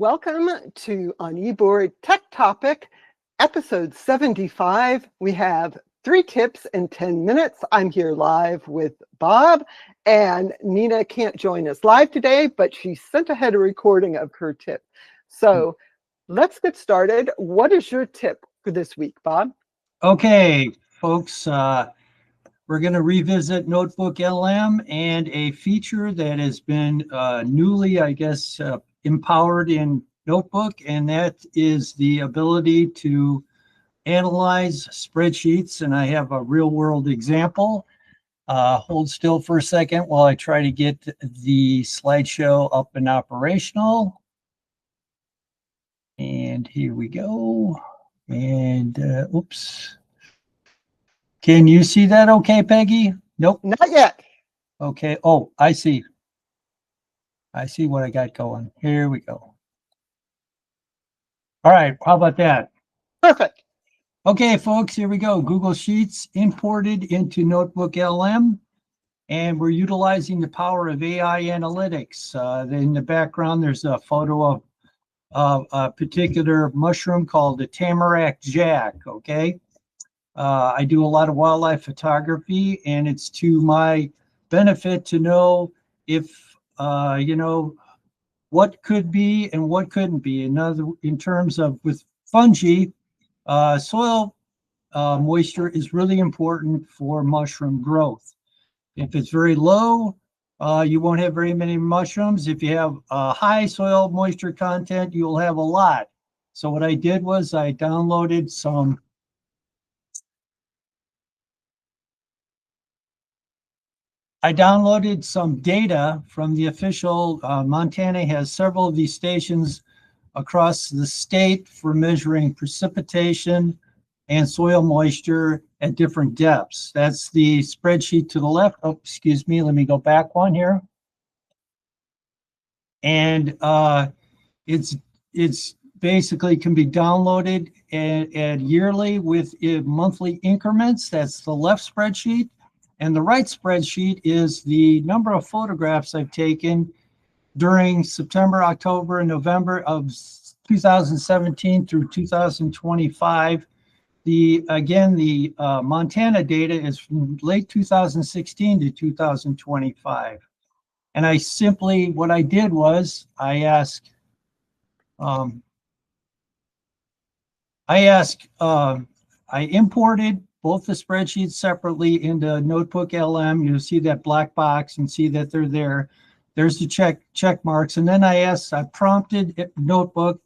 Welcome to OnEBoard Tech Topic, episode 75. We have 3 tips in 10 minutes. I'm here live with Bob, and Nina can't join us live today, but she sent ahead a recording of her tip. So let's get started. What is your tip for this week, Bob? Okay, folks, we're going to revisit NotebookLM and a feature that has been newly, empowered in Notebook, and that is the ability to analyze spreadsheets. And I have a real-world example. Hold still for a second while I try to get the slideshow up and operational. And here we go. And oops. Can you see that okay, Peggy? Nope. Not yet. Okay. Oh, I see. I see what I got going. Here we go. All right. How about that? Perfect. Okay, folks, here we go. Google Sheets imported into NotebookLM, and we're utilizing the power of AI analytics. In the background, there's a photo of a particular mushroom called the tamarack jack, okay? I do a lot of wildlife photography, and it's to my benefit to know if, what could be and what couldn't be. In terms of with fungi, soil moisture is really important for mushroom growth. If it's very low, you won't have very many mushrooms. If you have high soil moisture content, you'll have a lot. So what I did was I downloaded some data from the official. Montana has several of these stations across the state for measuring precipitation and soil moisture at different depths. That's the spreadsheet to the left. Oh, excuse me, let me go back one here. And it's basically can be downloaded and yearly with monthly increments. That's the left spreadsheet. And the right spreadsheet is the number of photographs I've taken during September, October, and November of 2017 through 2025. The Montana data is from late 2016 to 2025. And what I did was I imported both the spreadsheets separately into NotebookLM. You'll see that black box and see that they're there. There's the check marks. And then I prompted Notebook.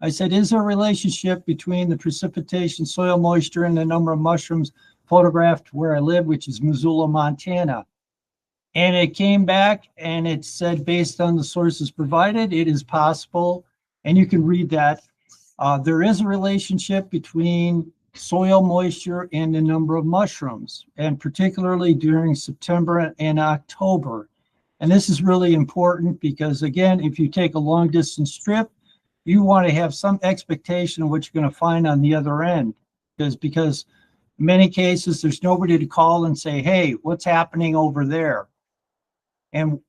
I said, is there a relationship between the precipitation, soil moisture, and the number of mushrooms photographed where I live, which is Missoula, Montana? And it came back and it said, based on the sources provided, it is possible. And you can read that. There is a relationship between soil moisture and the number of mushrooms, and particularly during September and October. And this is really important because, again, if you take a long distance trip, you want to have some expectation of what you're going to find on the other end. Because in many cases, there's nobody to call and say, hey, what's happening over there? And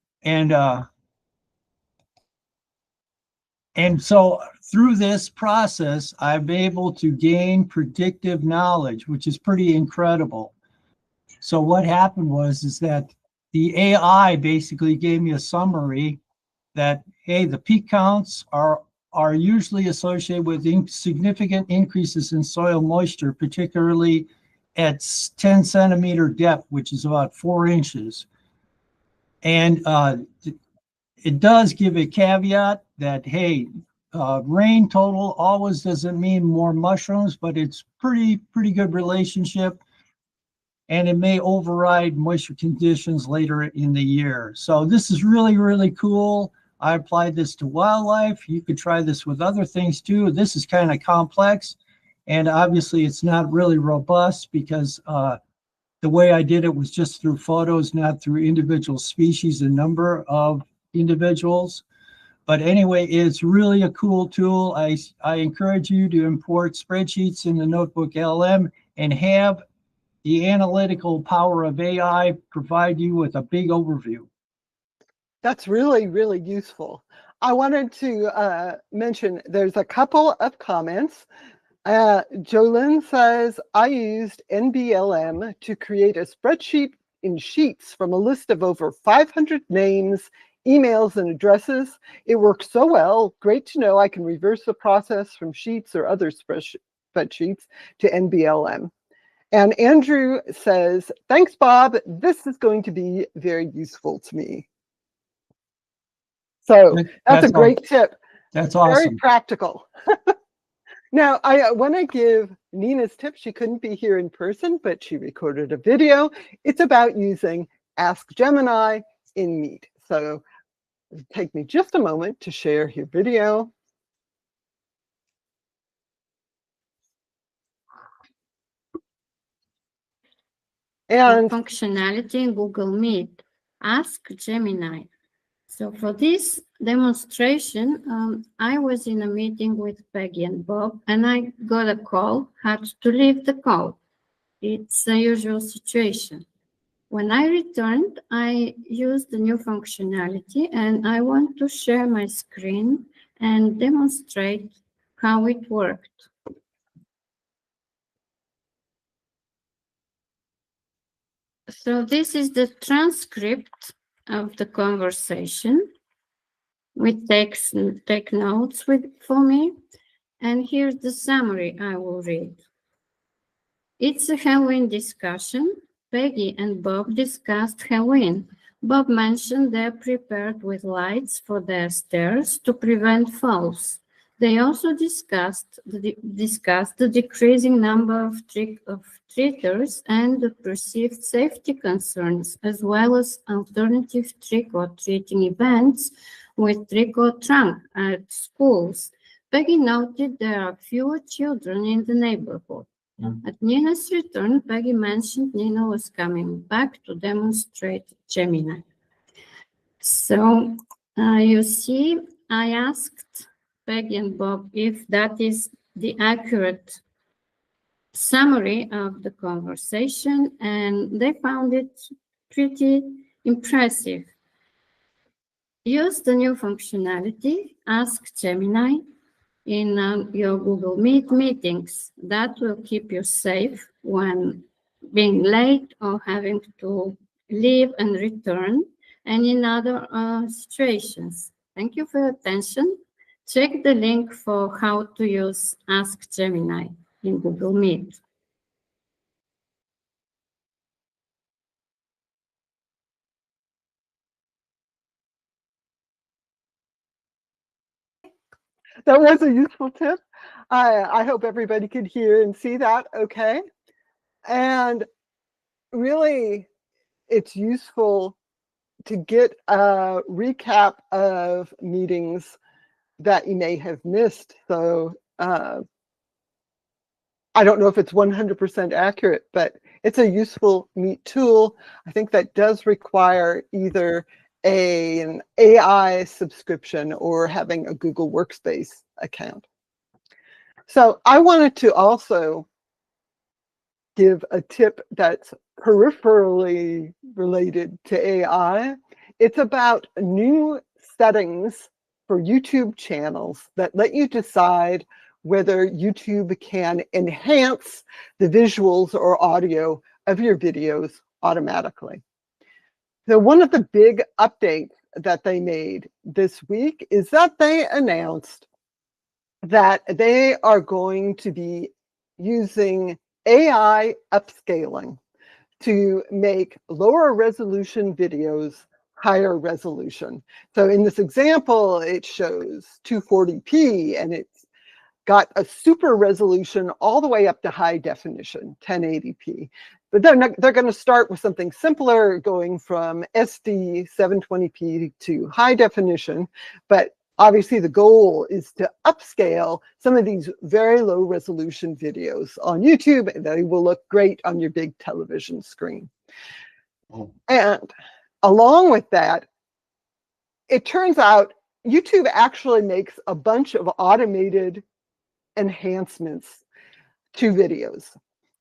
so through this process, I'm able to gain predictive knowledge, which is pretty incredible. So what happened is that the AI basically gave me a summary that, hey, the peak counts are usually associated with significant increases in soil moisture, particularly at 10 centimeter depth, which is about 4 inches. And it does give a caveat that, hey, rain total always doesn't mean more mushrooms, but it's pretty good relationship. And it may override moisture conditions later in the year. So this is really, really cool. I applied this to wildlife. You could try this with other things too. This is kind of complex. And obviously it's not really robust because the way I did it was just through photos, not through individual species and number of individuals. But anyway, it's really a cool tool. I encourage you to import spreadsheets in the NotebookLM and have the analytical power of AI provide you with a big overview. That's really, really useful. I wanted to mention there's a couple of comments. Jolyn says, I used NBLM to create a spreadsheet in Sheets from a list of over 500 names, emails, and addresses. It works so well. Great to know I can reverse the process from Sheets or other spreadsheets to NBLM. And Andrew says, thanks, Bob. This is going to be very useful to me. So that's a great tip. That's awesome. Very practical. Now, I want to give Nina's tip. She couldn't be here in person, but she recorded a video. It's about using Ask Gemini in Meet. So take me just a moment to share your video. And functionality in Google Meet, Ask Gemini. So for this demonstration, I was in a meeting with Peggy and Bob, and I got a call, had to leave the call. It's a usual situation. When I returned, I used the new functionality, and I want to share my screen and demonstrate how it worked. So this is the transcript of the conversation. It take notes for me. And here's the summary I will read. It's a Halloween discussion. Peggy and Bob discussed Halloween. Bob mentioned they're prepared with lights for their stairs to prevent falls. They also discussed the decreasing number of trick-or-treaters and the perceived safety concerns, as well as alternative trick-or-treating events with trick-or-trunk at schools. Peggy noted there are fewer children in the neighborhood. At Nina's return, Peggy mentioned Nina was coming back to demonstrate Gemini. So you see, I asked Peggy and Bob if that is the accurate summary of the conversation, and they found it pretty impressive. Use the new functionality, Ask Gemini, in your Google Meet meetings. That will keep you safe when being late or having to leave and return, and in other situations. Thank you for your attention. Check the link for how to use Ask Gemini in Google Meet. that was a useful tip. I hope everybody could hear and see that okay. And really, it's useful to get a recap of meetings that you may have missed. So I don't know if it's 100% accurate, but it's a useful Meet tool. I think that does require either an AI subscription or having a Google Workspace account. So I wanted to also give a tip that's peripherally related to AI. It's about new settings for YouTube channels that let you decide whether YouTube can enhance the visuals or audio of your videos automatically. So one of the big updates that they made this week is that they announced that they are going to be using AI upscaling to make lower resolution videos higher resolution. So in this example, it shows 240p and it's got a super resolution all the way up to high definition, 1080p. But they're going to start with something simpler, going from SD 720p to high definition. But obviously the goal is to upscale some of these very low resolution videos on YouTube, and they will look great on your big television screen. And along with that, it turns out YouTube actually makes a bunch of automated enhancements to videos.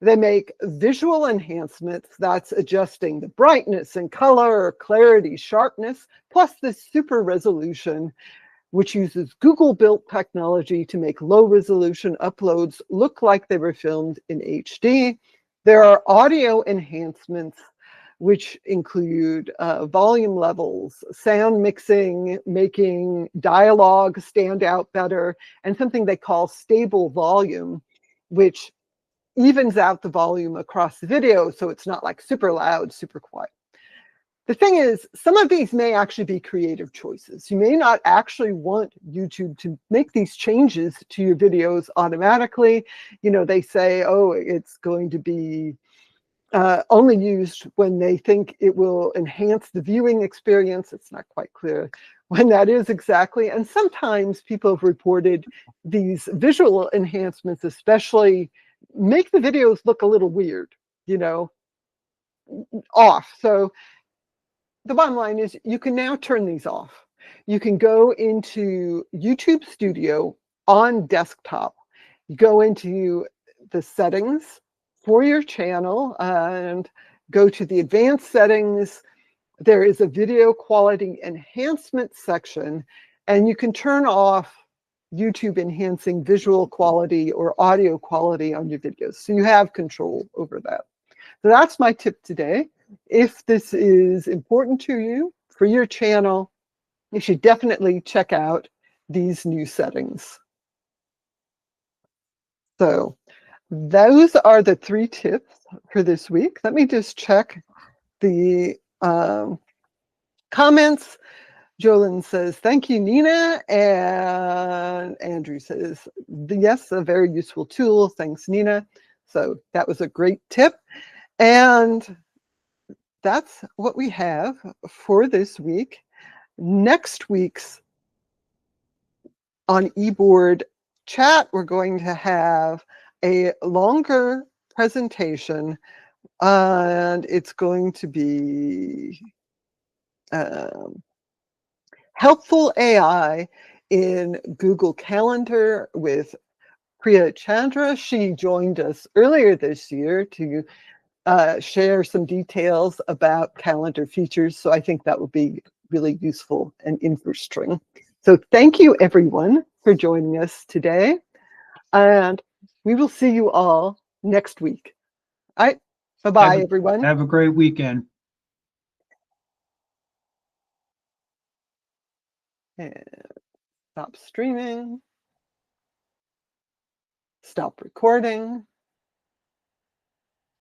They make visual enhancements, that's adjusting the brightness and color, clarity, sharpness, plus the super resolution which uses Google-built technology to make low-resolution uploads look like they were filmed in HD. There are audio enhancements, which include volume levels, sound mixing, making dialogue stand out better, and something they call stable volume, which evens out the volume across the video so it's not like super loud, super quiet. The thing is, some of these may actually be creative choices. You may not actually want YouTube to make these changes to your videos automatically. You know, they say, oh, it's going to be only used when they think it will enhance the viewing experience. It's not quite clear when that is exactly. And sometimes people have reported these visual enhancements especially make the videos look a little weird, you know, off. So the bottom line is you can now turn these off. You can go into YouTube Studio on desktop, go into the settings for your channel and go to the advanced settings. There is a video quality enhancement section, and you can turn off YouTube enhancing visual quality or audio quality on your videos. So you have control over that. So that's my tip today. If this is important to you for your channel, you should definitely check out these new settings. So those are the 3 tips for this week. Let me just check the comments. Jolyn says, thank you, Nina. And Andrew says, yes, a very useful tool. Thanks, Nina. So that was a great tip. And that's what we have for this week. Next week's OnEBoard chat, we're going to have a longer presentation, and it's going to be helpful AI in Google Calendar with Priya Chandra. She joined us earlier this year to share some details about calendar features. So I think that would be really useful and interesting. So thank you, everyone, for joining us today. And we will see you all next week. All right. Bye-bye, everyone. Have a great weekend. And stop streaming. Stop recording.